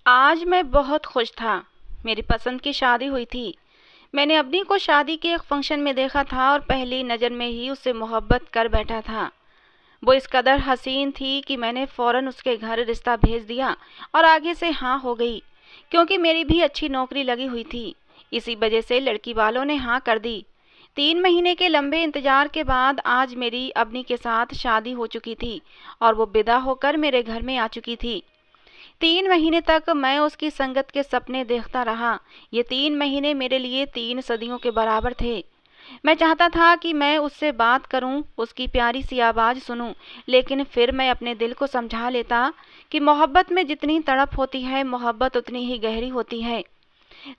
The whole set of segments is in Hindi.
आज मैं बहुत खुश था। मेरी पसंद की शादी हुई थी। मैंने अबनी को शादी के एक फंक्शन में देखा था और पहली नज़र में ही उससे मोहब्बत कर बैठा था। वो इस कदर हसीन थी कि मैंने फ़ौरन उसके घर रिश्ता भेज दिया और आगे से हाँ हो गई, क्योंकि मेरी भी अच्छी नौकरी लगी हुई थी। इसी वजह से लड़की वालों ने हाँ कर दी। 3 महीने के लंबे इंतजार के बाद आज मेरी अबनी के साथ शादी हो चुकी थी और वो विदा होकर मेरे घर में आ चुकी थी। 3 महीने तक मैं उसकी संगत के सपने देखता रहा। ये 3 महीने मेरे लिए 3 सदियों के बराबर थे। मैं चाहता था कि मैं उससे बात करूं, उसकी प्यारी सी आवाज़ सुनूं, लेकिन फिर मैं अपने दिल को समझा लेता कि मोहब्बत में जितनी तड़प होती है, मोहब्बत उतनी ही गहरी होती है।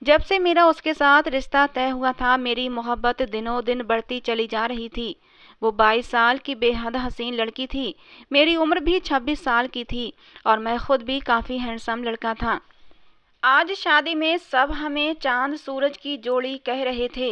जब से मेरा उसके साथ रिश्ता तय हुआ था, मेरी मोहब्बत दिनों दिन बढ़ती चली जा रही थी। वो 22 साल की बेहद हसीन लड़की थी। मेरी उम्र भी 26 साल की थी और मैं खुद भी काफ़ी हैंडसम लड़का था। आज शादी में सब हमें चांद सूरज की जोड़ी कह रहे थे।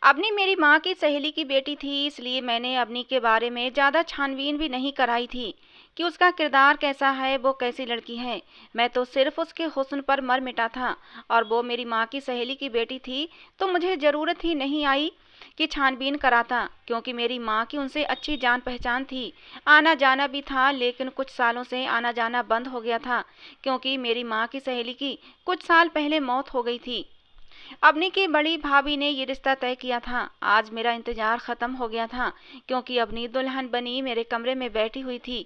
अबनी मेरी माँ की सहेली की बेटी थी, इसलिए मैंने अबनी के बारे में ज़्यादा छानबीन भी नहीं कराई थी कि उसका किरदार कैसा है, वो कैसी लड़की है। मैं तो सिर्फ उसके हुस्न पर मर मिटा था और वो मेरी माँ की सहेली की बेटी थी, तो मुझे ज़रूरत ही नहीं आई कि छानबीन कराता, क्योंकि मेरी माँ की उनसे अच्छी जान पहचान थी। आना जाना भी था, लेकिन कुछ सालों से आना जाना बंद हो गया था, क्योंकि मेरी माँ की सहेली की कुछ साल पहले मौत हो गई थी। अबनी की बड़ी भाभी ने ये रिश्ता तय किया था। आज मेरा इंतजार ख़त्म हो गया था, क्योंकि अबनी दुल्हन बनी मेरे कमरे में बैठी हुई थी।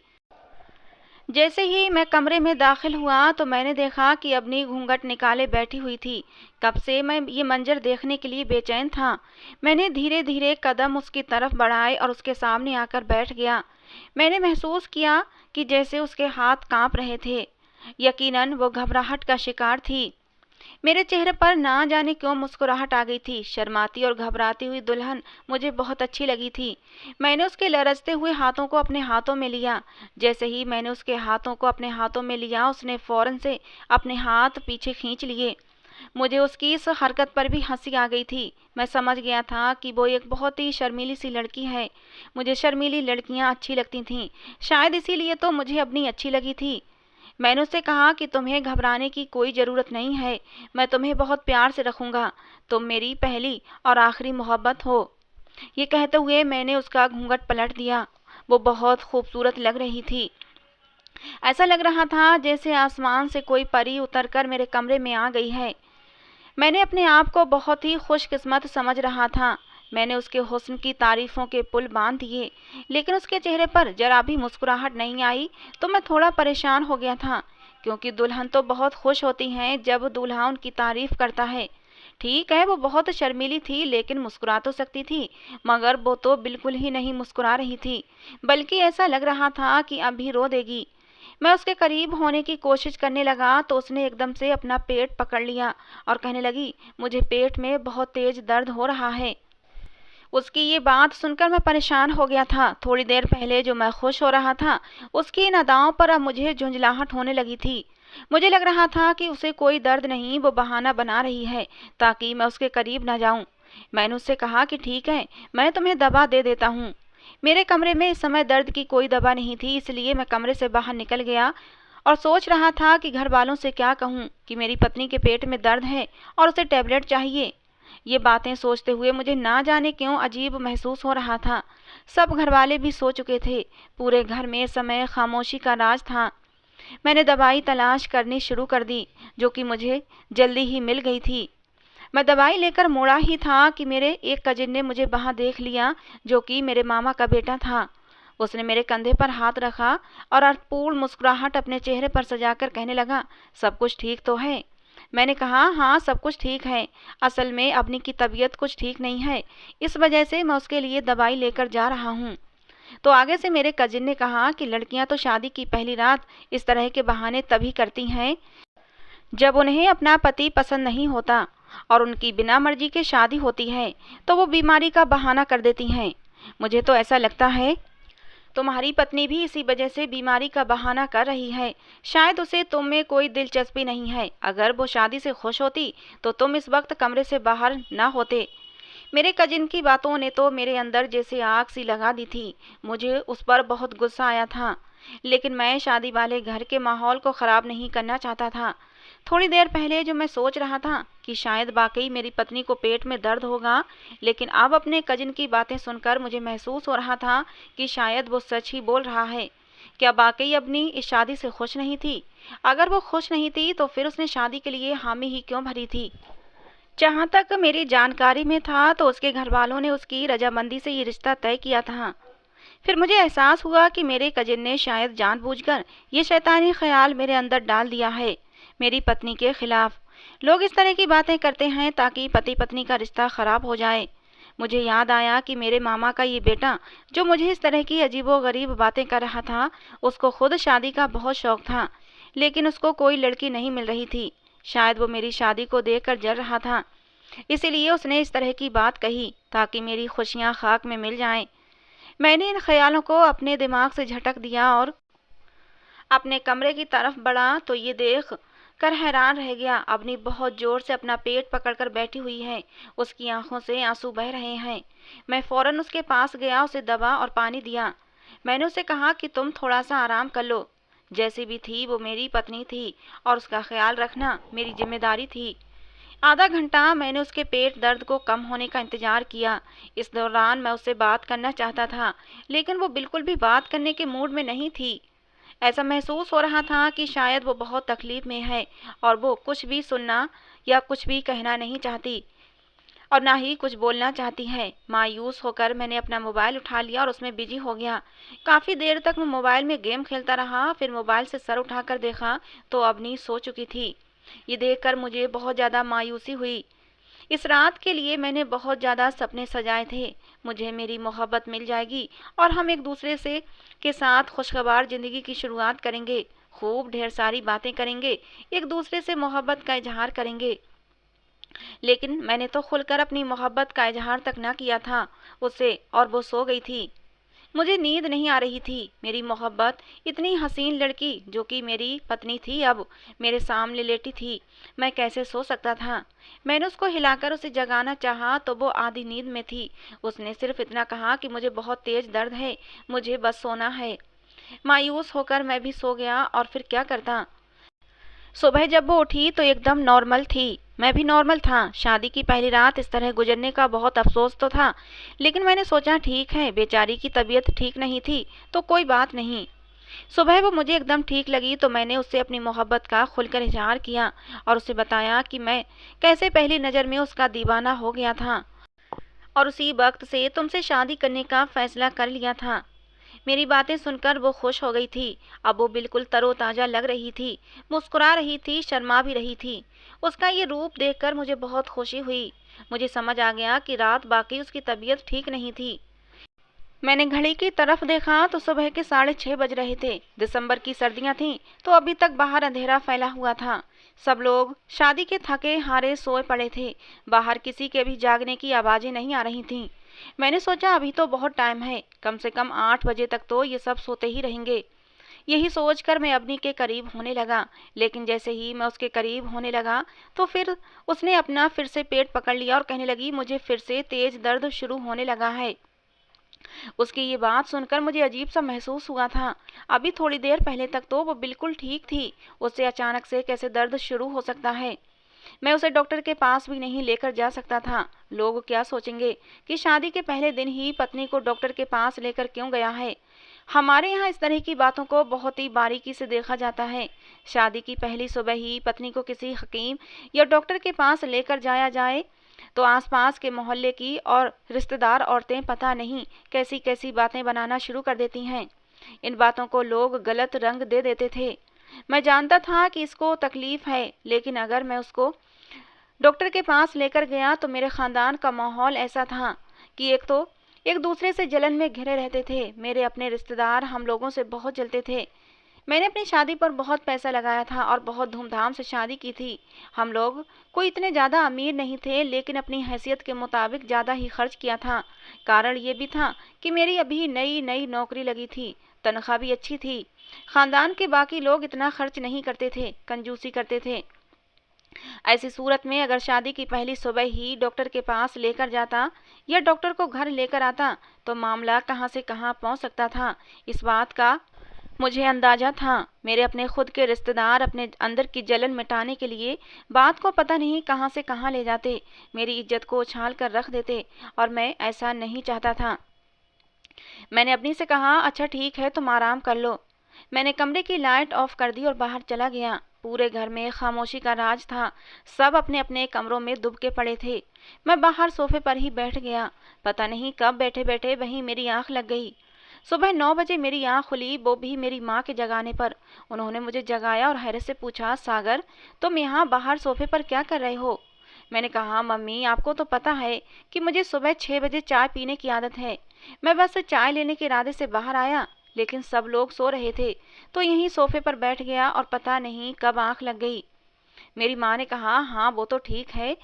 जैसे ही मैं कमरे में दाखिल हुआ तो मैंने देखा कि अबनी घूंघट निकाले बैठी हुई थी। कब से मैं ये मंजर देखने के लिए बेचैन था। मैंने धीरे धीरे कदम उसकी तरफ बढ़ाए और उसके सामने आकर बैठ गया। मैंने महसूस किया कि जैसे उसके हाथ कांप रहे थे। यकीनन वो घबराहट का शिकार थी। मेरे चेहरे पर ना जाने क्यों मुस्कुराहट आ गई थी। शर्माती और घबराती हुई दुल्हन मुझे बहुत अच्छी लगी थी। मैंने उसके लरजते हुए हाथों को अपने हाथों में लिया। जैसे ही मैंने उसके हाथों को अपने हाथों में लिया, उसने फौरन से अपने हाथ पीछे खींच लिए। मुझे उसकी इस हरकत पर भी हंसी आ गई थी। मैं समझ गया था कि वो एक बहुत ही शर्मीली सी लड़की है। मुझे शर्मीली लड़कियां अच्छी लगती थीं। शायद इसीलिए तो मुझे अपनी अच्छी लगी थी। मैंने उससे कहा कि तुम्हें घबराने की कोई ज़रूरत नहीं है। मैं तुम्हें बहुत प्यार से रखूँगा। तुम मेरी पहली और आखिरी मोहब्बत हो। ये कहते हुए मैंने उसका घूंघट पलट दिया। वो बहुत खूबसूरत लग रही थी। ऐसा लग रहा था जैसे आसमान से कोई परी उतरकर मेरे कमरे में आ गई है। मैंने अपने आप को बहुत ही खुशकिस्मत समझ रहा था। मैंने उसके हुस्न की तारीफ़ों के पुल बांध दिए, लेकिन उसके चेहरे पर जरा भी मुस्कुराहट नहीं आई। तो मैं थोड़ा परेशान हो गया था, क्योंकि दुल्हन तो बहुत खुश होती हैं जब दूल्हा उनकी तारीफ़ करता है। ठीक है, वो बहुत शर्मीली थी, लेकिन मुस्कुरा तो सकती थी। मगर वो तो बिल्कुल ही नहीं मुस्कुरा रही थी, बल्कि ऐसा लग रहा था कि अब भी रो देगी। मैं उसके करीब होने की कोशिश करने लगा तो उसने एकदम से अपना पेट पकड़ लिया और कहने लगी, मुझे पेट में बहुत तेज दर्द हो रहा है। उसकी ये बात सुनकर मैं परेशान हो गया था। थोड़ी देर पहले जो मैं खुश हो रहा था, उसकी इन अदाओं पर अब मुझे झुंझलाहट होने लगी थी। मुझे लग रहा था कि उसे कोई दर्द नहीं, वो बहाना बना रही है ताकि मैं उसके करीब न जाऊं। मैंने उससे कहा कि ठीक है, मैं तुम्हें दवा दे देता हूँ। मेरे कमरे में इस समय दर्द की कोई दवा नहीं थी, इसलिए मैं कमरे से बाहर निकल गया और सोच रहा था कि घर वालों से क्या कहूँ कि मेरी पत्नी के पेट में दर्द है और उसे टैबलेट चाहिए। ये बातें सोचते हुए मुझे ना जाने क्यों अजीब महसूस हो रहा था। सब घरवाले भी सो चुके थे। पूरे घर में इस समय खामोशी का राज था। मैंने दवाई तलाश करनी शुरू कर दी, जो कि मुझे जल्दी ही मिल गई थी। मैं दवाई लेकर मुड़ा ही था कि मेरे एक कजिन ने मुझे वहाँ देख लिया, जो कि मेरे मामा का बेटा था। उसने मेरे कंधे पर हाथ रखा और अर्थपूर्ण मुस्कुराहट अपने चेहरे पर सजाकर कहने लगा, सब कुछ ठीक तो है? मैंने कहा, हाँ सब कुछ ठीक है। असल में अपनी की तबीयत कुछ ठीक नहीं है, इस वजह से मैं उसके लिए दवाई लेकर जा रहा हूँ। तो आगे से मेरे कजिन ने कहा कि लड़कियां तो शादी की पहली रात इस तरह के बहाने तभी करती हैं जब उन्हें अपना पति पसंद नहीं होता और उनकी बिना मर्जी के शादी होती है, तो वो बीमारी का बहाना कर देती हैं। मुझे तो ऐसा लगता है तुम्हारी पत्नी भी इसी वजह से बीमारी का बहाना कर रही है। शायद उसे तुम में कोई दिलचस्पी नहीं है। अगर वो शादी से खुश होती तो तुम इस वक्त कमरे से बाहर ना होते। मेरे कजिन की बातों ने तो मेरे अंदर जैसे आग सी लगा दी थी। मुझे उस पर बहुत गुस्सा आया था, लेकिन मैं शादी वाले घर के माहौल को ख़राब नहीं करना चाहता था। थोड़ी देर पहले जो मैं सोच रहा था कि शायद वाकई मेरी पत्नी को पेट में दर्द होगा, लेकिन अब अपने कजिन की बातें सुनकर मुझे महसूस हो रहा था कि शायद वो सच ही बोल रहा है। क्या वाकई अपनी इस शादी से खुश नहीं थी? अगर वो खुश नहीं थी तो फिर उसने शादी के लिए हामी ही क्यों भरी थी? जहाँ तक मेरी जानकारी में था तो उसके घर वालों ने उसकी रजामंदी से ये रिश्ता तय किया था। फिर मुझे एहसास हुआ कि मेरे कजिन ने शायद जानबूझकर ये शैतानी ख्याल मेरे अंदर डाल दिया है, मेरी पत्नी के खिलाफ। लोग इस तरह की बातें करते हैं ताकि पति पत्नी का रिश्ता खराब हो जाए। मुझे याद आया कि मेरे मामा का ये बेटा, जो मुझे इस तरह की अजीबोगरीब बातें कर रहा था, उसको खुद शादी का बहुत शौक था, लेकिन उसको कोई लड़की नहीं मिल रही थी। शायद वो मेरी शादी को देखकर जल रहा था, इसीलिए उसने इस तरह की बात कही ताकि मेरी खुशियां खाक में मिल जाएं। मैंने इन ख्यालों को अपने दिमाग से झटक दिया और अपने कमरे की तरफ बढ़ा तो ये देख कर हैरान रह गया। अवनी बहुत जोर से अपना पेट पकड़कर बैठी हुई है, उसकी आंखों से आंसू बह रहे हैं। मैं फौरन उसके पास गया, उसे दबा और पानी दिया। मैंने उसे कहा कि तुम थोड़ा सा आराम कर लो। जैसी भी थी वो मेरी पत्नी थी और उसका ख्याल रखना मेरी जिम्मेदारी थी। आधा घंटा मैंने उसके पेट दर्द को कम होने का इंतजार किया। इस दौरान मैं उससे बात करना चाहता था, लेकिन वो बिल्कुल भी बात करने के मूड में नहीं थी। ऐसा महसूस हो रहा था कि शायद वो बहुत तकलीफ में है और वो कुछ भी सुनना या कुछ भी कहना नहीं चाहती और ना ही कुछ बोलना चाहती है। मायूस होकर मैंने अपना मोबाइल उठा लिया और उसमें बिजी हो गया। काफ़ी देर तक मैं मोबाइल में गेम खेलता रहा। फिर मोबाइल से सर उठाकर देखा तो अवनी सो चुकी थी। ये देखकर मुझे बहुत ज़्यादा मायूसी हुई। इस रात के लिए मैंने बहुत ज़्यादा सपने सजाए थे। मुझे मेरी मोहब्बत मिल जाएगी और हम एक दूसरे से के साथ खुशगवार ज़िंदगी की शुरुआत करेंगे, खूब ढेर सारी बातें करेंगे, एक दूसरे से मोहब्बत का इजहार करेंगे। लेकिन मैंने तो खुलकर अपनी मोहब्बत का इजहार तक न किया था उससे, और वो सो गई थी। मुझे नींद नहीं आ रही थी। मेरी मोहब्बत, इतनी हसीन लड़की जो कि मेरी पत्नी थी, अब मेरे सामने लेटी थी। मैं कैसे सो सकता था? मैंने उसको हिलाकर उसे जगाना चाहा तो वो आधी नींद में थी। उसने सिर्फ इतना कहा कि मुझे बहुत तेज दर्द है, मुझे बस सोना है। मायूस होकर मैं भी सो गया और फिर क्या करता। सुबह जब वो उठी तो एकदम नॉर्मल थी, मैं भी नॉर्मल था। शादी की पहली रात इस तरह गुजरने का बहुत अफसोस तो था, लेकिन मैंने सोचा ठीक है, बेचारी की तबीयत ठीक नहीं थी तो कोई बात नहीं। सुबह वो मुझे एकदम ठीक लगी तो मैंने उससे अपनी मोहब्बत का खुलकर इजहार किया और उसे बताया कि मैं कैसे पहली नज़र में उसका दीवाना हो गया था और उसी वक्त से तुमसे शादी करने का फैसला कर लिया था। मेरी बातें सुनकर वो खुश हो गई थी। अब वो बिल्कुल तरोताज़ा लग रही थी, मुस्कुरा रही थी, शर्मा भी रही थी। उसका ये रूप देखकर मुझे बहुत खुशी हुई। मुझे समझ आ गया कि रात बाकी उसकी तबीयत ठीक नहीं थी। मैंने घड़ी की तरफ देखा तो सुबह के 6:30 बज रहे थे। दिसंबर की सर्दियां थीं तो अभी तक बाहर अंधेरा फैला हुआ था। सब लोग शादी के थके हारे सोए पड़े थे। बाहर किसी के भी जागने की आवाज़ें नहीं आ रही थीं। मैंने सोचा अभी तो बहुत टाइम है, कम से कम 8 बजे तक तो ये सब सोते ही रहेंगे। यही सोचकर मैं अवनी के करीब होने लगा, लेकिन जैसे ही मैं उसके करीब होने लगा तो फिर उसने अपना फिर से पेट पकड़ लिया और कहने लगी, मुझे फिर से तेज दर्द शुरू होने लगा है। उसकी ये बात सुनकर मुझे अजीब सा महसूस हुआ था। अभी थोड़ी देर पहले तक तो वो बिल्कुल ठीक थी, उससे अचानक से कैसे दर्द शुरू हो सकता है? मैं उसे डॉक्टर के पास भी नहीं लेकर जा सकता था। लोग क्या सोचेंगे कि शादी के पहले दिन ही पत्नी को डॉक्टर के पास लेकर क्यों गया है। हमारे यहाँ इस तरह की बातों को बहुत ही बारीकी से देखा जाता है। शादी की पहली सुबह ही पत्नी को किसी हकीम या डॉक्टर के पास लेकर जाया जाए तो आसपास के मोहल्ले की और रिश्तेदार औरतें पता नहीं कैसी कैसी बातें बनाना शुरू कर देती हैं। इन बातों को लोग गलत रंग दे देते थे। मैं जानता था कि इसको तकलीफ है, लेकिन अगर मैं उसको डॉक्टर के पास लेकर गया तो मेरे ख़ानदान का माहौल ऐसा था कि एक तो एक दूसरे से जलन में घिरे रहते थे। मेरे अपने रिश्तेदार हम लोगों से बहुत जलते थे। मैंने अपनी शादी पर बहुत पैसा लगाया था और बहुत धूमधाम से शादी की थी। हम लोग कोई इतने ज़्यादा अमीर नहीं थे, लेकिन अपनी हैसियत के मुताबिक ज़्यादा ही खर्च किया था। कारण ये भी था कि मेरी अभी नई नई नौकरी लगी थी, तनख्वाह भी अच्छी थी। ख़ानदान के बाकी लोग इतना खर्च नहीं करते थे, कंजूसी करते थे। ऐसी सूरत में अगर शादी की पहली सुबह ही डॉक्टर के पास लेकर जाता या डॉक्टर को घर लेकर आता तो मामला कहाँ से कहाँ पहुँच सकता था, इस बात का मुझे अंदाजा था। मेरे अपने खुद के रिश्तेदार अपने अंदर की जलन मिटाने के लिए बात को पता नहीं कहाँ से कहाँ ले जाते, मेरी इज्जत को उछाल कर रख देते, और मैं ऐसा नहीं चाहता था। मैंने अपनी से कहा, अच्छा ठीक है, तुम आराम कर लो। मैंने कमरे की लाइट ऑफ कर दी और बाहर चला गया। पूरे घर में खामोशी का राज था। सब अपने अपने कमरों में दुबके पड़े थे। मैं बाहर सोफे पर ही बैठ गया। पता नहीं कब बैठे बैठे वहीं मेरी आंख लग गई। सुबह 9 बजे मेरी आंख खुली, वो भी मेरी माँ के जगाने पर। उन्होंने मुझे जगाया और हैरत से पूछा, सागर तुम यहाँ बाहर सोफे पर क्या कर रहे हो? मैंने कहा, मम्मी आपको तो पता है कि मुझे सुबह 6 बजे चाय पीने की आदत है। मैं बस चाय लेने के इरादे से बाहर आया, लेकिन सब लोग सो रहे थे तो यहीं सोफे पर बैठ गया और पता नहीं कब आंख लग गई। मेरी माँ ने कहा, हाँ वो तो ठीक है,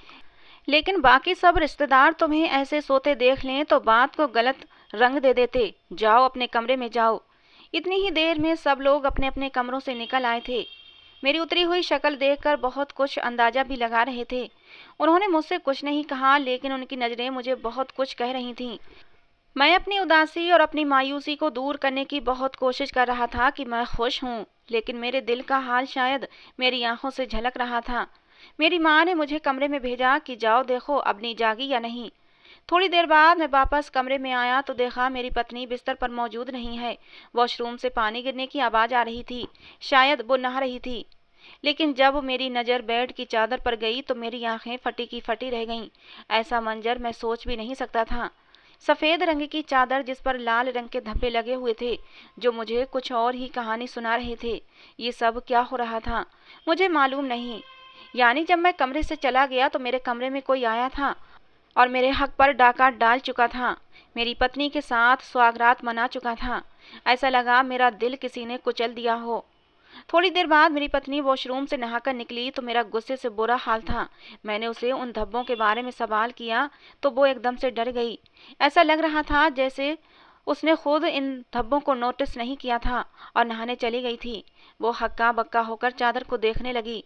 लेकिन बाकी सब रिश्तेदार तुम्हें ऐसे सोते देख लें तो बात को गलत रंग दे देते। जाओ अपने कमरे में जाओ। इतनी ही देर में सब लोग अपने अपने कमरों से निकल आए थे। मेरी उतरी हुई शक्ल देखकर बहुत कुछ अंदाजा भी लगा रहे थे। उन्होंने मुझसे कुछ नहीं कहा, लेकिन उनकी नज़रें मुझे बहुत कुछ कह रही थीं। मैं अपनी उदासी और अपनी मायूसी को दूर करने की बहुत कोशिश कर रहा था कि मैं खुश हूँ, लेकिन मेरे दिल का हाल शायद मेरी आंखों से झलक रहा था। मेरी माँ ने मुझे कमरे में भेजा कि जाओ देखो अबनी जागी या नहीं। थोड़ी देर बाद मैं वापस कमरे में आया तो देखा मेरी पत्नी बिस्तर पर मौजूद नहीं है। वॉशरूम से पानी गिरने की आवाज़ आ रही थी, शायद वो नहा रही थी। लेकिन जब मेरी नज़र बेड की चादर पर गई तो मेरी आंखें फटी की फटी रह गईं। ऐसा मंजर मैं सोच भी नहीं सकता था। सफ़ेद रंग की चादर जिस पर लाल रंग के धब्बे लगे हुए थे, जो मुझे कुछ और ही कहानी सुना रहे थे। ये सब क्या हो रहा था मुझे मालूम नहीं। यानी जब मैं कमरे से चला गया तो मेरे कमरे में कोई आया था और मेरे हक पर डाका डाल चुका था। मेरी पत्नी के साथ स्वागरात मना चुका था। ऐसा लगा मेरा दिल किसी ने कुचल दिया हो। थोड़ी देर बाद मेरी पत्नी वॉशरूम से नहाकर निकली तो मेरा गुस्से से बुरा हाल था। मैंने उसे उन धब्बों के बारे में सवाल किया तो वो एकदम से डर गई। ऐसा लग रहा था जैसे उसने खुद इन धब्बों को नोटिस नहीं किया था और नहाने चली गई थी। वो हक्का बक्का होकर चादर को देखने लगी।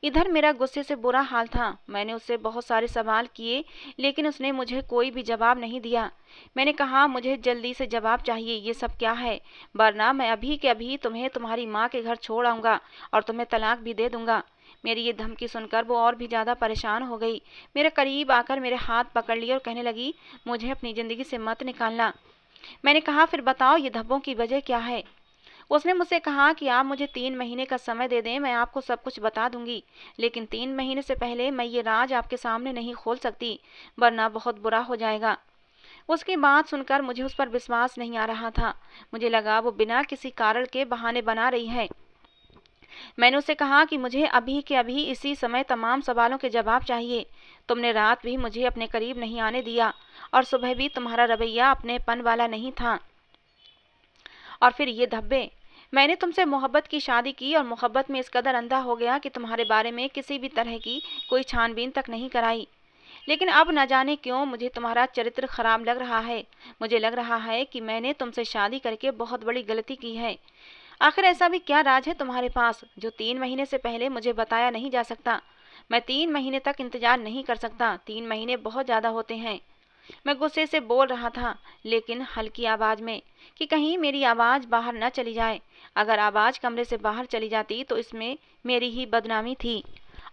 इधर मेरा गुस्से से बुरा हाल था। मैंने उससे बहुत सारे सवाल किए, लेकिन उसने मुझे कोई भी जवाब नहीं दिया। मैंने कहा, मुझे जल्दी से जवाब चाहिए, ये सब क्या है, वरना मैं अभी के अभी तुम्हें तुम्हारी माँ के घर छोड़ आऊँगा और तुम्हें तलाक भी दे दूँगा। मेरी ये धमकी सुनकर वो और भी ज़्यादा परेशान हो गई। मेरे करीब आकर मेरे हाथ पकड़ लिए और कहने लगी, मुझे अपनी ज़िंदगी से मत निकालना। मैंने कहा, फिर बताओ ये धब्बों की वजह क्या है? उसने मुझसे कहा कि आप मुझे 3 महीने का समय दे दें, मैं आपको सब कुछ बता दूंगी, लेकिन 3 महीने से पहले मैं ये राज आपके सामने नहीं खोल सकती, वरना बहुत बुरा हो जाएगा। उसकी बात सुनकर मुझे उस पर विश्वास नहीं आ रहा था। मुझे लगा वो बिना किसी कारण के बहाने बना रही है। मैंने उसे कहा कि मुझे अभी के अभी इसी समय तमाम सवालों के जवाब चाहिए। तुमने रात भी मुझे अपने करीब नहीं आने दिया और सुबह भी तुम्हारा रवैया अपनेपन वाला नहीं था। और फिर ये धब्बे, मैंने तुमसे मोहब्बत की शादी की और मोहब्बत में इस कदर अंधा हो गया कि तुम्हारे बारे में किसी भी तरह की कोई छानबीन तक नहीं कराई। लेकिन अब न जाने क्यों मुझे तुम्हारा चरित्र खराब लग रहा है। मुझे लग रहा है कि मैंने तुमसे शादी करके बहुत बड़ी गलती की है। आखिर ऐसा भी क्या राज है तुम्हारे पास जो 3 महीने से पहले मुझे बताया नहीं जा सकता? मैं 3 महीने तक इंतजार नहीं कर सकता। 3 महीने बहुत ज़्यादा होते हैं। मैं गुस्से से बोल रहा था, लेकिन हल्की आवाज़ में, कि कहीं मेरी आवाज़ बाहर न चली जाए। अगर आवाज़ कमरे से बाहर चली जाती तो इसमें मेरी ही बदनामी थी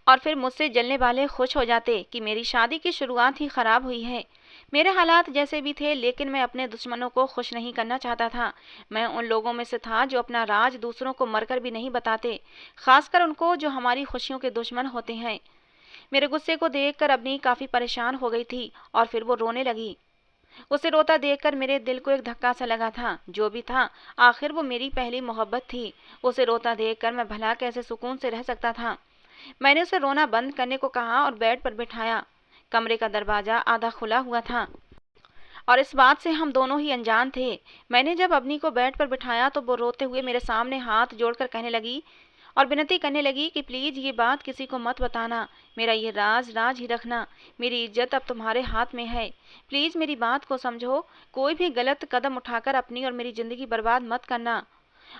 और फिर मुझसे जलने वाले खुश हो जाते कि मेरी शादी की शुरुआत ही ख़राब हुई है। मेरे हालात जैसे भी थे, लेकिन मैं अपने दुश्मनों को खुश नहीं करना चाहता था। मैं उन लोगों में से था जो अपना राज दूसरों को मरकर भी नहीं बताते, खासकर उनको जो हमारी खुशियों के दुश्मन होते हैं। मेरे गुस्से को देखकर अबनी काफ़ी परेशान हो गई थी और फिर वो रोने लगी। उसे रोता देखकर मेरे दिल को एक धक्का सा लगा था। जो भी था, आखिर वो मेरी पहली मोहब्बत थी। उसे रोता देखकर मैं भला कैसे सुकून से रह सकता था। मैंने उसे रोना बंद करने को कहा और बेड पर बिठाया। कमरे का दरवाज़ा आधा खुला हुआ था और इस बात से हम दोनों ही अनजान थे। मैंने जब अबनी को बेड पर बिठाया तो वो रोते हुए मेरे सामने हाथ जोड़कर कहने लगी और विनती करने लगी कि प्लीज़ ये बात किसी को मत बताना, मेरा ये राज राज ही रखना। मेरी इज्जत अब तुम्हारे हाथ में है। प्लीज़ मेरी बात को समझो, कोई भी गलत कदम उठाकर अपनी और मेरी ज़िंदगी बर्बाद मत करना।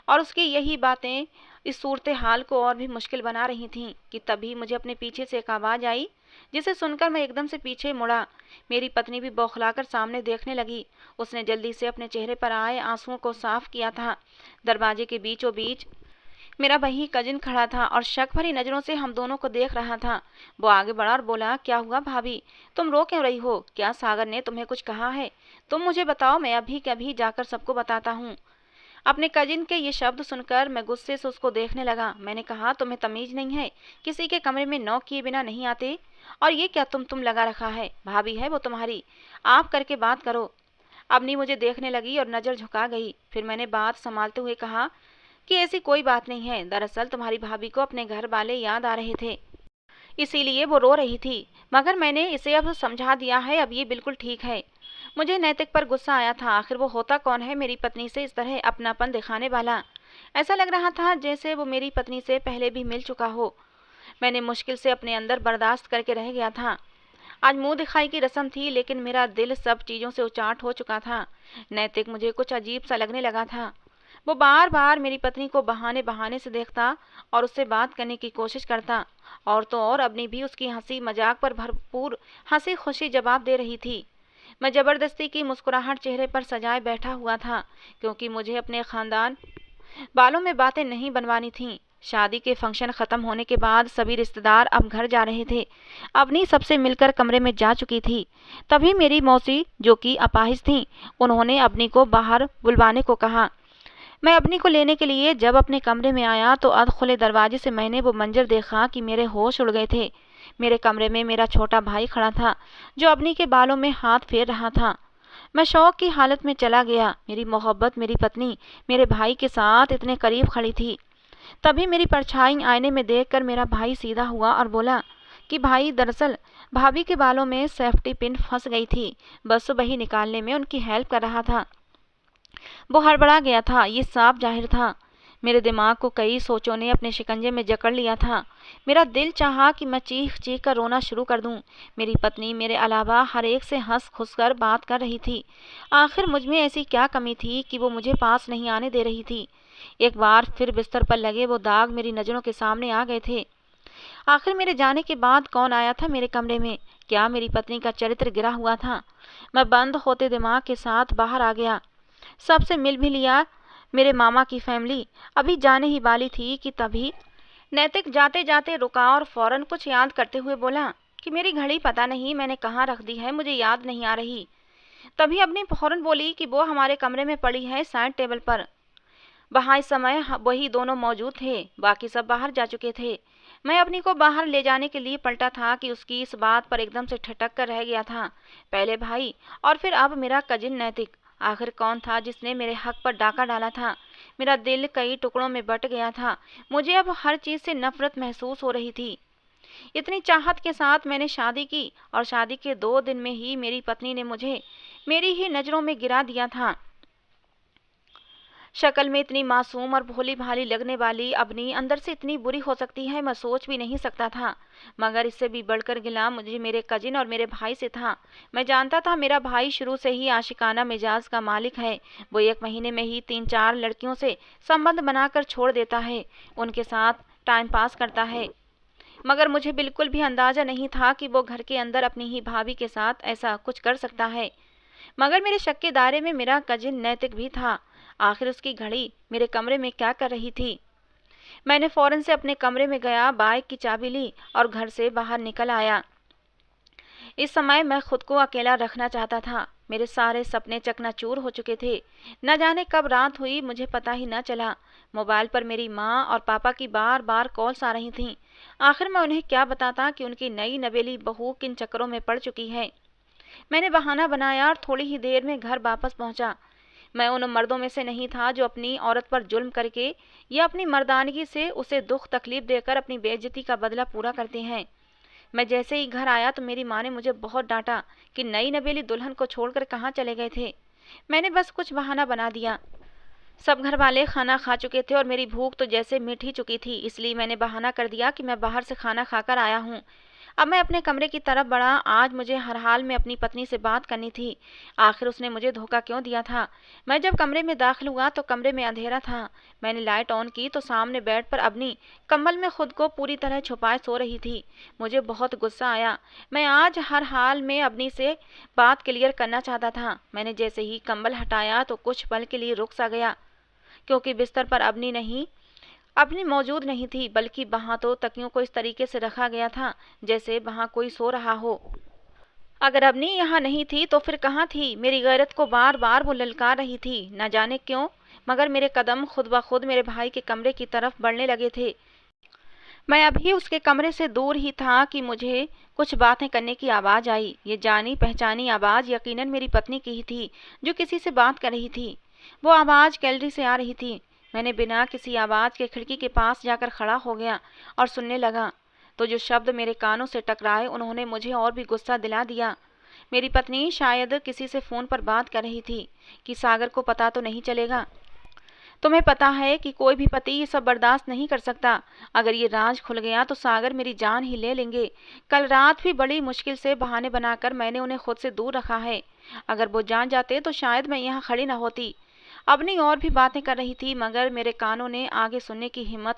और उसकी यही बातें इस सूरत हाल को और भी मुश्किल बना रही थीं कि तभी मुझे अपने पीछे से एक आवाज़ आई, जिसे सुनकर मैं एकदम से पीछे मुड़ा। मेरी पत्नी भी बौखलाकर सामने देखने लगी। उसने जल्दी से अपने चेहरे पर आए आंसुओं को साफ किया था। दरवाजे के बीचों बीच मेरा वही कजिन खड़ा था और शक भरी नजरों से हम दोनों को देख रहा था। वो आगे बढ़ा और बोला, क्या हुआ भाभी, तुम रो क्यों रही हो? क्या सागर ने तुम्हें कुछ कहा है? तुम मुझे बताओ, मैं अभी के अभी जाकर सबको बताता हूँ। अपने कजिन के ये शब्द सुनकर मैं गुस्से से उसको देखने लगा। मैंने कहा, तुम्हें तमीज नहीं है? किसी के कमरे में नॉक किए बिना नहीं आते? और ये क्या तुम लगा रखा है? भाभी है वो तुम्हारी, आप करके बात करो। अबनी मुझे देखने लगी और नजर झुका गई। फिर मैंने बात संभालते हुए कहा कि ऐसी कोई बात नहीं है। दरअसल तुम्हारी भाभी को अपने घर वाले याद आ रहे थे, इसीलिए वो रो रही थी। मगर मैंने इसे अब समझा दिया है, अब ये बिल्कुल ठीक है। मुझे नैतिक पर गुस्सा आया था। आखिर वो होता कौन है मेरी पत्नी से इस तरह अपनापन दिखाने वाला? ऐसा लग रहा था जैसे वो मेरी पत्नी से पहले भी मिल चुका हो। मैंने मुश्किल से अपने अंदर बर्दाश्त करके रह गया था। आज मुंह दिखाई की रस्म थी, लेकिन मेरा दिल सब चीज़ों से उचाट हो चुका था। नैतिक मुझे कुछ अजीब सा लगने लगा था। वो बार बार मेरी पत्नी को बहाने बहाने से देखता और उससे बात करने की कोशिश करता। और तो और अपनी भी उसकी हंसी मजाक पर भरपूर हंसी खुशी जवाब दे रही थी। मैं जबरदस्ती की मुस्कुराहट चेहरे पर सजाए बैठा हुआ था, क्योंकि मुझे अपने खानदान बालों में बातें नहीं बनवानी थीं। शादी के फंक्शन खत्म होने के बाद सभी रिश्तेदार अब घर जा रहे थे। अवनी सबसे मिलकर कमरे में जा चुकी थी। तभी मेरी मौसी, जो कि अपाहिज थीं, उन्होंने अवनी को बाहर बुलवाने को कहा। मैं अवनी को लेने के लिए जब अपने कमरे में आया तो अध खुले दरवाजे से मैंने वो मंजर देखा कि मेरे होश उड़ गए थे। मेरे कमरे में मेरा छोटा भाई खड़ा था, जो अवनी के बालों में हाथ फेर रहा था। मैं शौक की हालत में चला गया। मेरी मोहब्बत, मेरी पत्नी मेरे भाई के साथ इतने करीब खड़ी थी। तभी मेरी परछाई आईने में देखकर मेरा भाई सीधा हुआ और बोला कि भाई, दरअसल भाभी के बालों में सेफ्टी पिन फंस गई थी, बस वही निकालने में उनकी हेल्प कर रहा था। वो हड़बड़ा गया था, ये साफ जाहिर था। मेरे दिमाग को कई सोचों ने अपने शिकंजे में जकड़ लिया था। मेरा दिल चाहा कि मैं चीख चीख कर रोना शुरू कर दूं। मेरी पत्नी मेरे अलावा हर एक से हंस खुस कर बात कर रही थी। आखिर मुझ में ऐसी क्या कमी थी कि वो मुझे पास नहीं आने दे रही थी? एक बार फिर बिस्तर पर लगे वो दाग मेरी नज़रों के सामने आ गए थे। आखिर मेरे जाने के बाद कौन आया था मेरे कमरे में? क्या मेरी पत्नी का चरित्र गिरा हुआ था? मैं बंद होते दिमाग के साथ बाहर आ गया। सबसे मिल भी लिया। मेरे मामा की फैमिली अभी जाने ही वाली थी कि तभी नैतिक जाते जाते रुका और फौरन कुछ याद करते हुए बोला कि मेरी घड़ी पता नहीं मैंने कहाँ रख दी है, मुझे याद नहीं आ रही। तभी अपनी फौरन बोली कि वो हमारे कमरे में पड़ी है साइड टेबल पर। वहाँ इस समय वही दोनों मौजूद थे, बाकी सब बाहर जा चुके थे। मैं अपनी को बाहर ले जाने के लिए पलटा था कि उसकी इस बात पर एकदम से ठटक कर रह गया था। पहले भाई और फिर अब मेरा कजिन नैतिक। आखिर कौन था जिसने मेरे हक पर डाका डाला था? मेरा दिल कई टुकड़ों में बट गया था। मुझे अब हर चीज़ से नफरत महसूस हो रही थी। इतनी चाहत के साथ मैंने शादी की और शादी के 2 दिन में ही मेरी पत्नी ने मुझे मेरी ही नज़रों में गिरा दिया था। शक्ल में इतनी मासूम और भोली भाली लगने वाली अवनी अंदर से इतनी बुरी हो सकती है, मैं सोच भी नहीं सकता था। मगर इससे भी बढ़कर गिला मुझे मेरे कजिन और मेरे भाई से था। मैं जानता था मेरा भाई शुरू से ही आशिकाना मिजाज का मालिक है। वो 1 महीने में ही 3-4 लड़कियों से संबंध बनाकर छोड़ देता है, उनके साथ टाइम पास करता है। मगर मुझे बिल्कुल भी अंदाजा नहीं था कि वो घर के अंदर अपनी ही भाभी के साथ ऐसा कुछ कर सकता है। मगर मेरे शक के दायरे में मेरा कजिन नैतिक भी था। आखिर उसकी घड़ी मेरे कमरे में क्या कर रही थी? मैंने फौरन से अपने कमरे में गया, बाइक की चाबी ली और घर से बाहर निकल आया। इस समय मैं खुद को अकेला रखना चाहता था। मेरे सारे सपने चकनाचूर हो चुके थे। न जाने कब रात हुई मुझे पता ही न चला। मोबाइल पर मेरी माँ और पापा की बार बार कॉल्स आ रही थीं। आखिर मैं उन्हें क्या बताता कि उनकी नई नवेली बहू किन चक्करों में पड़ चुकी है। मैंने बहाना बनाया और थोड़ी ही देर में घर वापस पहुंचा। मैं उन मर्दों में से नहीं था जो अपनी औरत पर जुल्म करके या अपनी मर्दानगी से उसे दुख तकलीफ देकर अपनी बेइज्जती का बदला पूरा करते हैं। मैं जैसे ही घर आया तो मेरी माँ ने मुझे बहुत डांटा कि नई नवेली दुल्हन को छोड़कर कहाँ चले गए थे। मैंने बस कुछ बहाना बना दिया। सब घर वाले खाना खा चुके थे और मेरी भूख तो जैसे मिट ही चुकी थी, इसलिए मैंने बहाना कर दिया कि मैं बाहर से खाना खाकर आया हूँ। अब मैं अपने कमरे की तरफ बढ़ा। आज मुझे हर हाल में अपनी पत्नी से बात करनी थी। आखिर उसने मुझे धोखा क्यों दिया था? मैं जब कमरे में दाखिल हुआ तो कमरे में अंधेरा था। मैंने लाइट ऑन की तो सामने बेड पर अबनी कंबल में खुद को पूरी तरह छुपाए सो रही थी। मुझे बहुत गुस्सा आया। मैं आज हर हाल में अबनी से बात क्लियर करना चाहता था। मैंने जैसे ही कंबल हटाया तो कुछ पल के लिए रुक सा गया, क्योंकि बिस्तर पर अबनी मौजूद नहीं थी, बल्कि वहां तो तकियों को इस तरीके से रखा गया था जैसे वहां कोई सो रहा हो। अगर अबनी यहाँ नहीं थी तो फिर कहाँ थी? मेरी गैरत को बार बार वो ललकार रही थी। न जाने क्यों, मगर मेरे कदम खुद ब खुद मेरे भाई के कमरे की तरफ बढ़ने लगे थे। मैं अभी उसके कमरे से दूर ही था कि मुझे कुछ बातें करने की आवाज़ आई। ये जानी पहचानी आवाज़ यकीनन मेरी पत्नी की ही थी, जो किसी से बात कर रही थी। वो आवाज़ गैलरी से आ रही थी। मैंने बिना किसी आवाज़ के खिड़की के पास जाकर खड़ा हो गया और सुनने लगा। तो जो शब्द मेरे कानों से टकराए उन्होंने मुझे और भी गुस्सा दिला दिया। मेरी पत्नी शायद किसी से फ़ोन पर बात कर रही थी कि सागर को पता तो नहीं चलेगा। तुम्हें पता है कि कोई भी पति ये सब बर्दाश्त नहीं कर सकता। अगर ये राज खुल गया तो सागर मेरी जान ही ले लेंगे। कल रात भी बड़ी मुश्किल से बहाने बनाकर मैंने उन्हें खुद से दूर रखा है। अगर वो जान जाते तो शायद मैं यहाँ खड़ी न होती। अबनी और भी बातें कर रही थी, मगर मेरे कानों ने आगे सुनने की हिम्मत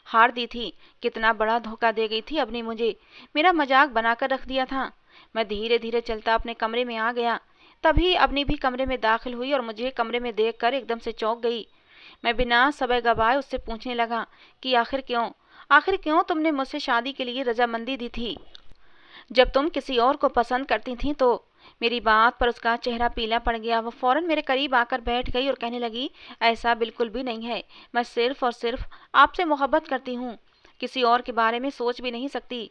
हार दी थी। कितना बड़ा धोखा दे गई थी अबनी मुझे। मेरा मजाक बनाकर रख दिया था। मैं धीरे धीरे चलता अपने कमरे में आ गया। तभी अबनी भी कमरे में दाखिल हुई और मुझे कमरे में देखकर एकदम से चौंक गई। मैं बिना समय गवाए उससे पूछने लगा कि आखिर क्यों तुमने मुझसे शादी के लिए रजामंदी दी थी, जब तुम किसी और को पसंद करती थी? तो मेरी बात पर उसका चेहरा पीला पड़ गया। वो फौरन मेरे करीब आकर बैठ गई और कहने लगी, ऐसा बिल्कुल भी नहीं है। मैं सिर्फ और सिर्फ आपसे मोहब्बत करती हूँ, किसी और के बारे में सोच भी नहीं सकती।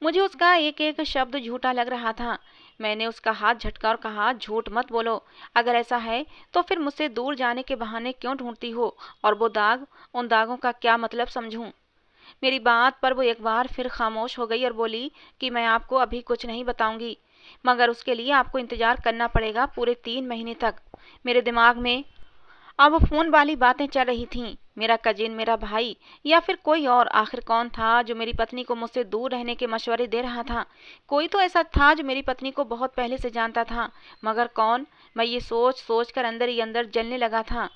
मुझे उसका एक एक शब्द झूठा लग रहा था। मैंने उसका हाथ झटका और कहा, झूठ मत बोलो। अगर ऐसा है तो फिर मुझसे दूर जाने के बहाने क्यों ढूंढती हो? और वो दाग, उन दागों का क्या मतलब समझूं? मेरी बात पर वो एक बार फिर खामोश हो गई और बोली कि मैं आपको अभी कुछ नहीं बताऊंगी, मगर उसके लिए आपको इंतजार करना पड़ेगा पूरे 3 महीने तक। मेरे दिमाग में अब फोन वाली बातें चल रही थीं। मेरा कजिन, मेरा भाई, या फिर कोई और? आखिर कौन था जो मेरी पत्नी को मुझसे दूर रहने के मशवरे दे रहा था? कोई तो ऐसा था जो मेरी पत्नी को बहुत पहले से जानता था, मगर कौन? मैं ये सोच सोच कर अंदर ही अंदर जलने लगा था।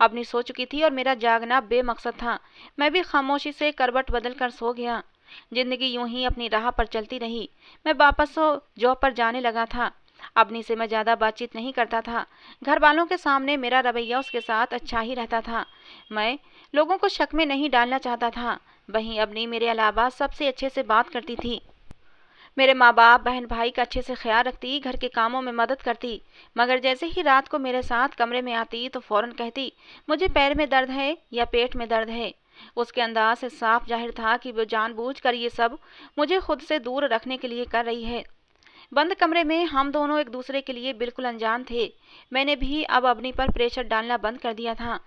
अपनी सो चुकी थी और मेरा जागना बेमकसद था। मैं भी खामोशी से करवट बदल कर सो गया। जिंदगी यूं ही अपनी राह पर चलती रही। मैं वापस जॉब पर जाने लगा था। अपनी से मैं ज़्यादा बातचीत नहीं करता था। घर वालों के सामने मेरा रवैया उसके साथ अच्छा ही रहता था। मैं लोगों को शक में नहीं डालना चाहता था। वहीं अपनी मेरे अलावा सबसे अच्छे से बात करती थी। मेरे माँ बाप, बहन भाई का अच्छे से ख्याल रखती, घर के कामों में मदद करती। मगर जैसे ही रात को मेरे साथ कमरे में आती तो फौरन कहती, मुझे पैर में दर्द है या पेट में दर्द है। उसके अंदाज से साफ जाहिर था कि वो जानबूझकर ये सब मुझे खुद से दूर रखने के लिए कर रही है। बंद कमरे में हम दोनों एक दूसरे के लिए बिल्कुल अनजान थे। मैंने भी अब अपनी पर प्रेशर डालना बंद कर दिया था।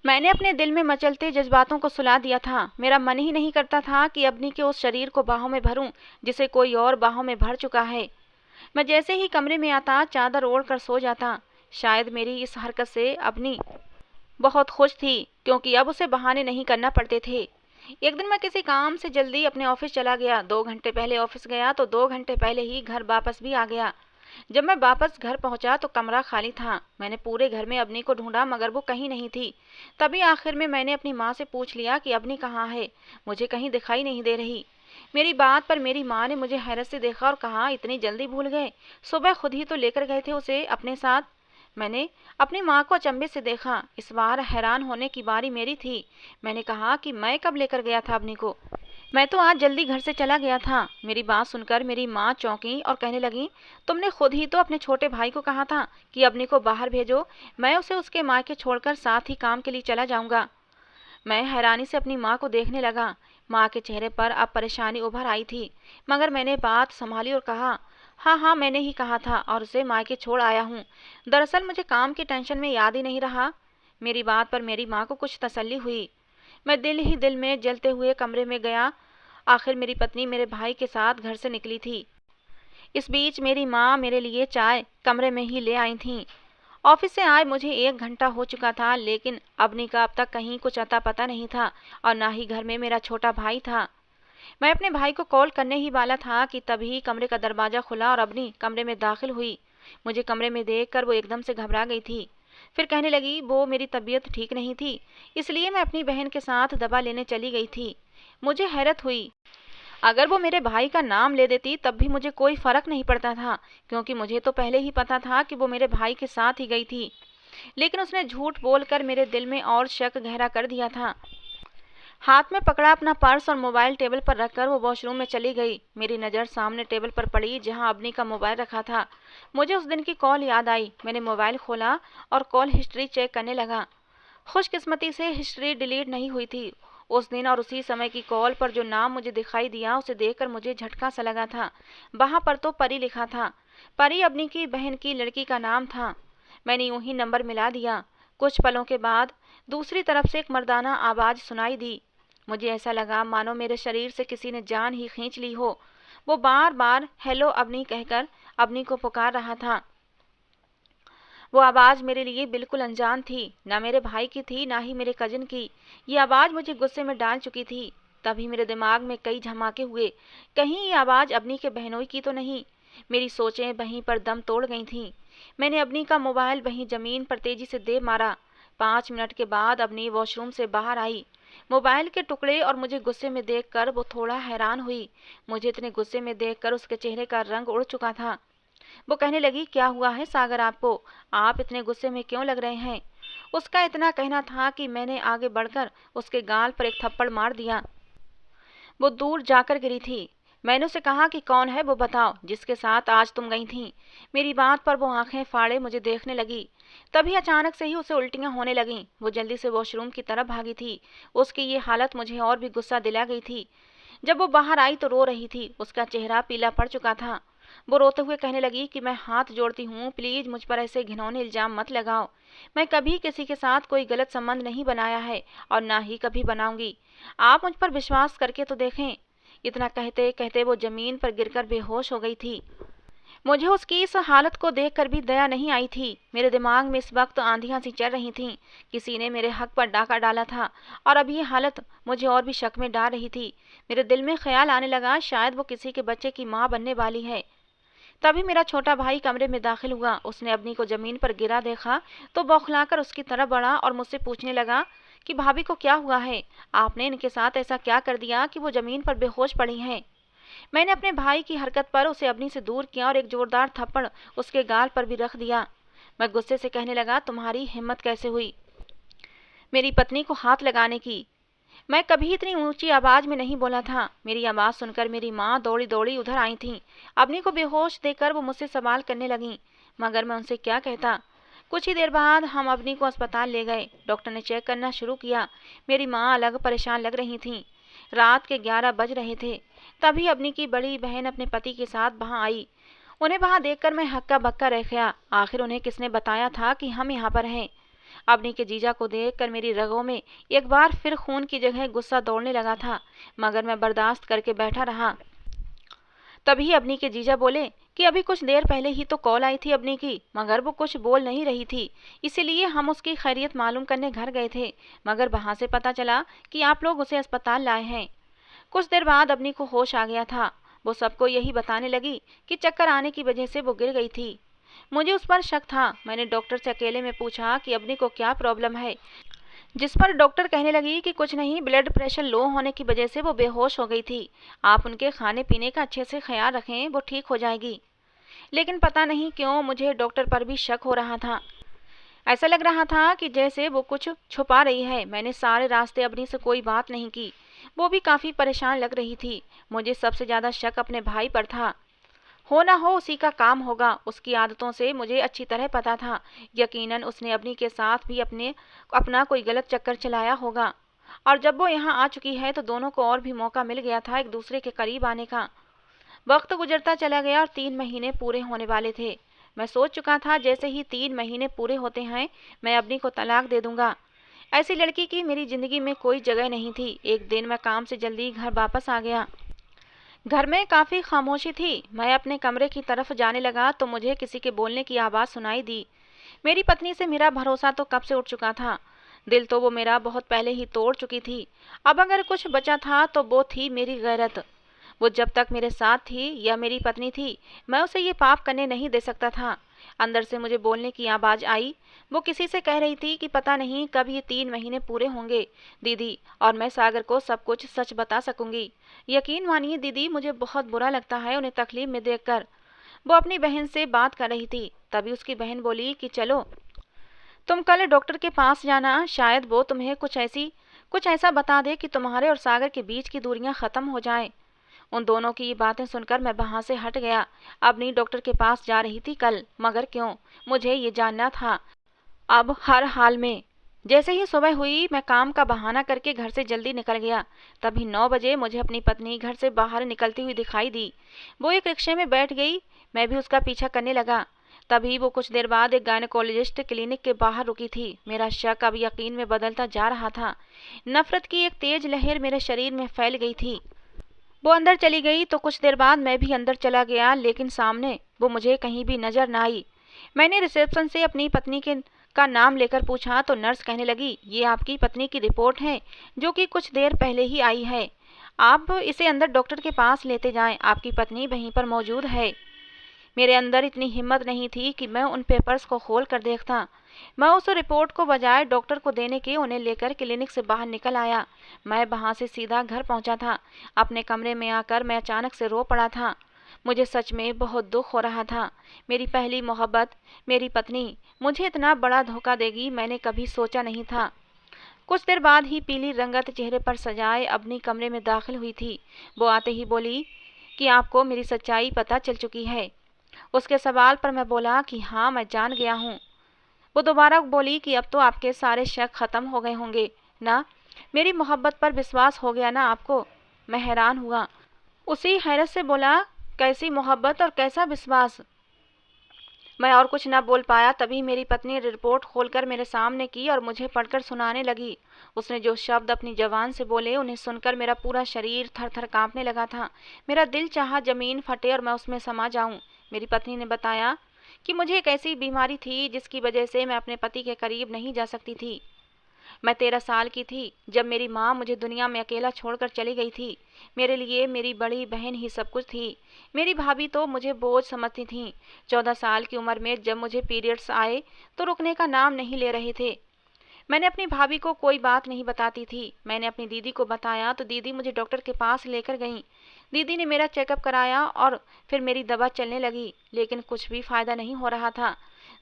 मैंने अपने दिल में मचलते जज्बातों को सुला दिया था। मेरा मन ही नहीं करता था कि अपनी के उस शरीर को बाहों में भरूं जिसे कोई और बाहों में भर चुका है। मैं जैसे ही कमरे में आता चादर ओढ़ कर सो जाता। शायद मेरी इस हरकत से अपनी बहुत खुश थी, क्योंकि अब उसे बहाने नहीं करना पड़ते थे। एक दिन मैं किसी काम से जल्दी अपने ऑफिस चला गया। 2 घंटे पहले ऑफिस गया तो 2 घंटे पहले ही घर वापस भी आ गया। जब मैं वापस घर पहुंचा तो कमरा खाली था। मैंने पूरे घर में अबनी को ढूंढा, मगर वो कहीं नहीं थी। तभी आखिर में मैंने अपनी माँ से पूछ लिया कि अबनी कहाँ है, मुझे कहीं दिखाई नहीं दे रही। मेरी बात पर मेरी माँ ने मुझे हैरत से देखा और कहा, इतनी जल्दी भूल गए? सुबह खुद ही तो लेकर गए थे उसे अपने साथ। मैंने अपनी माँ को अचंभे से देखा। इस बार हैरान होने की बारी मेरी थी। मैंने कहा कि मैं कब लेकर गया था अबनी को? मैं तो आज जल्दी घर से चला गया था। मेरी बात सुनकर मेरी माँ चौंकी और कहने लगी, तुमने खुद ही तो अपने छोटे भाई को कहा था कि अबनी को बाहर भेजो, मैं उसे उसके मायके छोड़कर साथ ही काम के लिए चला जाऊंगा। मैं हैरानी से अपनी माँ को देखने लगा। माँ के चेहरे पर अब परेशानी उभर आई थी, मगर मैंने बात संभाली और कहा, हाँ हाँ, मैंने ही कहा था और उसे मायके छोड़ आया हूँ। दरअसल मुझे काम की टेंशन में याद ही नहीं रहा। मेरी बात पर मेरी माँ को कुछ तसल्ली हुई। मैं दिल ही दिल में जलते हुए कमरे में गया। आखिर मेरी पत्नी मेरे भाई के साथ घर से निकली थी। इस बीच मेरी माँ मेरे लिए चाय कमरे में ही ले आई थी। ऑफिस से आए मुझे 1 घंटा हो चुका था, लेकिन अबनी का अब तक कहीं कुछ अता पता नहीं था और ना ही घर में मेरा छोटा भाई था। मैं अपने भाई को कॉल करने ही वाला था कि तभी कमरे का दरवाज़ा खुला और अवनी कमरे में दाखिल हुई। मुझे कमरे में देखकर वो एकदम से घबरा गई थी। फिर कहने लगी वो मेरी तबीयत ठीक नहीं थी, इसलिए मैं अपनी बहन के साथ दवा लेने चली गई थी। मुझे हैरत हुई, अगर वो मेरे भाई का नाम ले देती तब भी मुझे कोई फ़र्क नहीं पड़ता था, क्योंकि मुझे तो पहले ही पता था कि वो मेरे भाई के साथ ही गई थी। लेकिन उसने झूठ बोलकर मेरे दिल में और शक गहरा कर दिया था। हाथ में पकड़ा अपना पर्स और मोबाइल टेबल पर रखकर वो वॉशरूम में चली गई। मेरी नज़र सामने टेबल पर पड़ी जहां अवनी का मोबाइल रखा था। मुझे उस दिन की कॉल याद आई। मैंने मोबाइल खोला और कॉल हिस्ट्री चेक करने लगा। खुशकिस्मती से हिस्ट्री डिलीट नहीं हुई थी। उस दिन और उसी समय की कॉल पर जो नाम मुझे दिखाई दिया उसे देखकर मुझे झटका सा लगा था। वहां पर तो परी लिखा था। परी अवनी की बहन की लड़की का नाम था। मैंने यूं ही नंबर मिला दिया। कुछ पलों के बाद दूसरी तरफ से एक मर्दाना आवाज़ सुनाई दी। मुझे ऐसा लगा मानो मेरे शरीर से किसी ने जान ही खींच ली हो। वो बार बार हेलो अवनी कहकर अवनी को पुकार रहा था। वो आवाज़ मेरे लिए बिल्कुल अनजान थी, ना मेरे भाई की थी ना ही मेरे कजिन की। ये आवाज़ मुझे गुस्से में डाल चुकी थी। तभी मेरे दिमाग में कई झमाके हुए। कहीं ये आवाज़ अवनी के बहनोई की तो नहीं। मेरी सोचें वहीं पर दम तोड़ गई थीं। मैंने अवनी का मोबाइल वहीं ज़मीन पर तेज़ी से दे मारा। 5 मिनट के बाद अवनी वॉशरूम से बाहर आई, मोबाइल के टुकड़े और मुझे गुस्से में देखकर वो थोड़ा हैरान हुई। मुझे इतने गुस्से में देखकर उसके चेहरे का रंग उड़ चुका था। वो कहने लगी, क्या हुआ है सागर आपको? आप इतने गुस्से में क्यों लग रहे हैं? उसका इतना कहना था कि मैंने आगे बढ़कर उसके गाल पर एक थप्पड़ मार दिया। वो दूर जाकर गिरी थी। मैंने उसे कहा कि कौन है वो बताओ जिसके साथ आज तुम गई थीं। मेरी बात पर वो आंखें फाड़े मुझे देखने लगी। तभी अचानक से ही उसे उल्टियां होने लगीं। वो जल्दी से वॉशरूम की तरफ भागी थी। उसकी ये हालत मुझे और भी गुस्सा दिला गई थी। जब वो बाहर आई तो रो रही थी। उसका चेहरा पीला पड़ चुका था। वो रोते हुए कहने लगी कि मैं हाथ जोड़ती हूँ, प्लीज मुझ पर ऐसे घिनौने इल्जाम मत लगाओ। मैं कभी किसी के साथ कोई गलत संबंध नहीं बनाया है और ना ही कभी बनाऊंगी। आप मुझ पर विश्वास करके तो देखें। इतना कहते कहते वो जमीन पर गिरकर बेहोश हो गई थी। मुझे उसकी इस हालत को देखकर भी दया नहीं आई थी। मेरे दिमाग में इस वक्त आंधियां सी चल रही थीं। किसी ने मेरे हक पर डाका डाला था और अब ये हालत मुझे और भी शक में डाल रही थी। मेरे दिल में ख्याल आने लगा शायद वो किसी के बच्चे की माँ बनने वाली है। तभी मेरा छोटा भाई कमरे में दाखिल हुआ। उसने अवनी को जमीन पर गिरा देखा तो बौखलाकर उसकी तरफ बढ़ा और मुझसे पूछने लगा कि भाभी को क्या हुआ है? आपने इनके साथ ऐसा क्या कर दिया कि वो जमीन पर बेहोश पड़ी हैं? मैंने अपने भाई की हरकत पर उसे अवनी से दूर किया और एक जोरदार थप्पड़ उसके गाल पर भी रख दिया। मैं गुस्से से कहने लगा, तुम्हारी हिम्मत कैसे हुई मेरी पत्नी को हाथ लगाने की? मैं कभी इतनी ऊंची आवाज में नहीं बोला था। मेरी आवाज सुनकर मेरी माँ दौड़ी दौड़ी उधर आई थी। अवनी को बेहोश देखकर वो मुझसे सवाल करने लगी, मगर मैं उनसे क्या कहता। कुछ ही देर बाद हम अवनी को अस्पताल ले गए। डॉक्टर ने चेक करना शुरू किया। मेरी माँ अलग परेशान लग रही थी। रात के 11 बज रहे थे। तभी अवनी की बड़ी बहन अपने पति के साथ वहां आई। उन्हें वहां देखकर मैं हक्का बक्का रह गया। आखिर उन्हें किसने बताया था कि हम यहाँ पर हैं? अवनी के जीजा को देखकर मेरी रगों में एक बार फिर खून की जगह गुस्सा दौड़ने लगा था, मगर मैं बर्दाश्त करके बैठा रहा। तभी अवनी के जीजा बोले कि अभी कुछ देर पहले ही तो कॉल आई थी अवनी की, मगर वो कुछ बोल नहीं रही थी, इसीलिए हम उसकी खैरियत मालूम करने घर गए थे, मगर वहां से पता चला कि आप लोग उसे अस्पताल लाए हैं। कुछ देर बाद अवनी को होश आ गया था। वो सबको यही बताने लगी कि चक्कर आने की वजह से वो गिर गई थी। मुझे उस पर शक था। मैंने डॉक्टर से अकेले में पूछा कि अवनी को क्या प्रॉब्लम है, जिस पर डॉक्टर कहने लगी कि कुछ नहीं, ब्लड प्रेशर लो होने की वजह से वो बेहोश हो गई थी। आप उनके खाने पीने का अच्छे से ख्याल रखें, वो ठीक हो जाएगी। लेकिन पता नहीं क्यों मुझे डॉक्टर पर भी शक हो रहा था। ऐसा लग रहा था कि जैसे वो कुछ छुपा रही है। मैंने सारे रास्ते अवनी से कोई बात नहीं की। वो भी काफ़ी परेशान लग रही थी। मुझे सबसे ज़्यादा शक अपने भाई पर था। हो ना हो उसी का काम होगा। उसकी आदतों से मुझे अच्छी तरह पता था। यकीनन उसने अवनी के साथ भी अपना कोई गलत चक्कर चलाया होगा। और जब वो यहाँ आ चुकी है तो दोनों को और भी मौका मिल गया था एक दूसरे के करीब आने का। वक्त गुजरता चला गया और 3 महीने पूरे होने वाले थे। मैं सोच चुका था जैसे ही 3 महीने पूरे होते हैं मैं अवनी को तलाक दे दूंगा। ऐसी लड़की की मेरी जिंदगी में कोई जगह नहीं थी। एक दिन मैं काम से जल्दी घर वापस आ गया। घर में काफ़ी खामोशी थी। मैं अपने कमरे की तरफ जाने लगा तो मुझे किसी के बोलने की आवाज़ सुनाई दी। मेरी पत्नी से मेरा भरोसा तो कब से उठ चुका था। दिल तो वो मेरा बहुत पहले ही तोड़ चुकी थी। अब अगर कुछ बचा था तो वो थी मेरी गैरत। वो जब तक मेरे साथ थी या मेरी पत्नी थी, मैं उसे ये पाप करने नहीं दे सकता था। अंदर से मुझे बोलने की आवाज़ आई। वो किसी से कह रही थी कि पता नहीं कब ये 3 महीने पूरे होंगे दीदी, और मैं सागर को सब कुछ सच बता सकूंगी। यकीन मानिए दीदी, मुझे बहुत बुरा लगता है उन्हें तकलीफ में देखकर। वो अपनी बहन से बात कर रही थी, तभी उसकी बहन बोली कि चलो तुम कल डॉक्टर के पास जाना, शायद वो तुम्हें कुछ ऐसा बता दे कि तुम्हारे और सागर के बीच की दूरियां खत्म हो जाएं। उन दोनों की ये बातें सुनकर मैं वहां से हट गया। अब नहीं डॉक्टर के पास जा रही थी कल, मगर क्यों, मुझे ये जानना था अब हर हाल में। जैसे ही सुबह हुई मैं काम का बहाना करके घर से जल्दी निकल गया। तभी 9 बजे मुझे अपनी पत्नी घर से बाहर निकलती हुई दिखाई दी। वो एक रिक्शे में बैठ गई, मैं भी उसका पीछा करने लगा। तभी वो कुछ देर बाद एक गायनेकोलॉजिस्ट क्लिनिक के बाहर रुकी थी। मेरा शक अब यकीन में बदलता जा रहा था। नफरत की एक तेज लहर मेरे शरीर में फैल गई थी। वो अंदर चली गई तो कुछ देर बाद मैं भी अंदर चला गया, लेकिन सामने वो मुझे कहीं भी नजर न आई। मैंने रिसेप्शन से अपनी पत्नी के का नाम लेकर पूछा तो नर्स कहने लगी, ये आपकी पत्नी की रिपोर्ट है जो कि कुछ देर पहले ही आई है। आप इसे अंदर डॉक्टर के पास लेते जाएं, आपकी पत्नी वहीं पर मौजूद है। मेरे अंदर इतनी हिम्मत नहीं थी कि मैं उन पेपर्स को खोल कर देखता। मैं उस रिपोर्ट को बजाय डॉक्टर को देने के उन्हें लेकर क्लिनिक से बाहर निकल आया। मैं वहां से सीधा घर पहुंचा था। अपने कमरे में आकर मैं अचानक से रो पड़ा था। मुझे सच में बहुत दुख हो रहा था। मेरी पहली मोहब्बत, मेरी पत्नी, मुझे इतना बड़ा धोखा देगी मैंने कभी सोचा नहीं था। कुछ देर बाद ही पीली रंगत चेहरे पर सजाए अपनी कमरे में दाखिल हुई थी। वो आते ही बोली कि आपको मेरी सच्चाई पता चल चुकी है। उसके सवाल पर मैं बोला कि हाँ, मैं जान गया हूँ। वो दोबारा बोली कि अब तो आपके सारे शक खत्म हो गए होंगे ना, मेरी मोहब्बत पर विश्वास हो गया ना आपको। मैं हैरान हुआ। उसी हैरत से बोला, कैसी मोहब्बत और कैसा विश्वास। मैं और कुछ न बोल पाया। तभी मेरी पत्नी ने रिपोर्ट खोलकर मेरे सामने की और मुझे पढ़कर सुनाने लगी। उसने जो शब्द अपनी जबान से बोले उन्हें सुनकर मेरा पूरा शरीर थर थर कांपने लगा था। मेरा दिल चाहा जमीन फटे और मैं उसमें समा जाऊं। मेरी पत्नी ने बताया कि मुझे एक ऐसी बीमारी थी जिसकी वजह से मैं अपने पति के करीब नहीं जा सकती थी। मैं 13 साल की थी जब मेरी माँ मुझे दुनिया में अकेला छोड़कर चली गई थी। मेरे लिए मेरी बड़ी बहन ही सब कुछ थी। मेरी भाभी तो मुझे बोझ समझती थी। 14 साल की उम्र में जब मुझे पीरियड्स आए तो रुकने का नाम नहीं ले रहे थे। मैंने अपनी भाभी को कोई बात नहीं बताती थी। मैंने अपनी दीदी को बताया तो दीदी मुझे डॉक्टर के पास लेकर गई। दीदी ने मेरा चेकअप कराया और फिर मेरी दवा चलने लगी, लेकिन कुछ भी फायदा नहीं हो रहा था।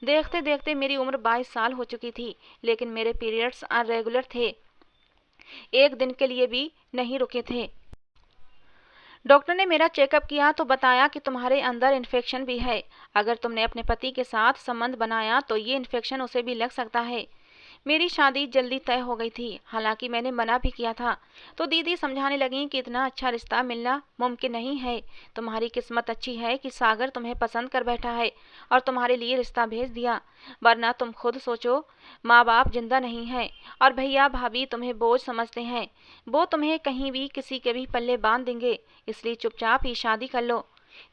देखते देखते मेरी उम्र 22 साल हो चुकी थी, लेकिन मेरे पीरियड्स अनरेगुलर थे, एक दिन के लिए भी नहीं रुके थे। डॉक्टर ने मेरा चेकअप किया तो बताया कि तुम्हारे अंदर इन्फेक्शन भी है। अगर तुमने अपने पति के साथ संबंध बनाया तो ये इन्फेक्शन उसे भी लग सकता है। मेरी शादी जल्दी तय हो गई थी, हालांकि मैंने मना भी किया था। तो दीदी समझाने लगी कि इतना अच्छा रिश्ता मिलना मुमकिन नहीं है। तुम्हारी किस्मत अच्छी है कि सागर तुम्हें पसंद कर बैठा है और तुम्हारे लिए रिश्ता भेज दिया, वरना तुम खुद सोचो, माँ बाप जिंदा नहीं है और भैया भाभी तुम्हें बोझ समझते हैं। वो तुम्हें कहीं भी किसी के भी पल्ले बांध देंगे, इसलिए चुपचाप ही शादी कर लो।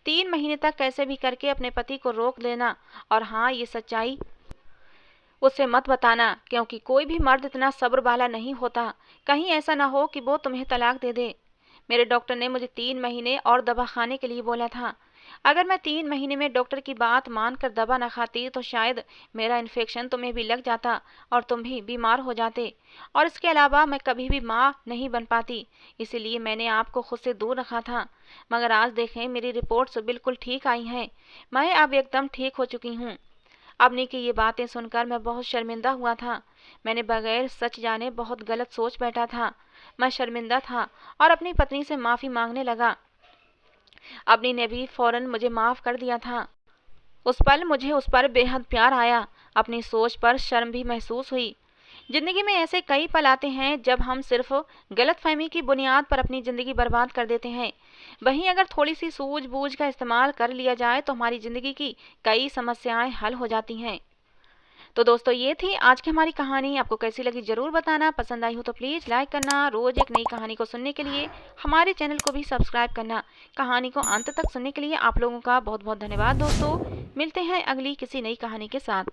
3 महीने तक कैसे भी करके अपने पति को रोक लेना, और हाँ, ये सच्चाई उसे मत बताना, क्योंकि कोई भी मर्द इतना सब्र वाला नहीं होता। कहीं ऐसा ना हो कि वो तुम्हें तलाक दे दे। मेरे डॉक्टर ने मुझे 3 महीने और दवा खाने के लिए बोला था। अगर मैं 3 महीने में डॉक्टर की बात मानकर दवा न खाती तो शायद मेरा इन्फेक्शन तुम्हें भी लग जाता और तुम भी बीमार हो जाते, और इसके अलावा मैं कभी भी माँ नहीं बन पाती। इसीलिए मैंने आपको खुद से दूर रखा था। मगर आज देखें, मेरी रिपोर्ट्स बिल्कुल ठीक आई हैं। मैं अब एकदम ठीक हो चुकी हूँ। अपनी की ये बातें सुनकर मैं बहुत शर्मिंदा हुआ था। मैंने बगैर सच जाने बहुत गलत सोच बैठा था। मैं शर्मिंदा था और अपनी पत्नी से माफ़ी मांगने लगा। अपनी ने भी फौरन मुझे माफ़ कर दिया था। उस पल मुझे उस पर बेहद प्यार आया। अपनी सोच पर शर्म भी महसूस हुई। जिंदगी में ऐसे कई पल आते हैं जब हम सिर्फ गलतफहमी की बुनियाद पर अपनी ज़िंदगी बर्बाद कर देते हैं। वहीं अगर थोड़ी सी सूझबूझ का इस्तेमाल कर लिया जाए तो हमारी ज़िंदगी की कई समस्याएं हल हो जाती हैं। तो दोस्तों, ये थी आज की हमारी कहानी। आपको कैसी लगी ज़रूर बताना। पसंद आई हो तो प्लीज़ लाइक करना। रोज़ एक नई कहानी को सुनने के लिए हमारे चैनल को भी सब्सक्राइब करना। कहानी को अंत तक सुनने के लिए आप लोगों का बहुत बहुत धन्यवाद दोस्तों। मिलते हैं अगली किसी नई कहानी के साथ।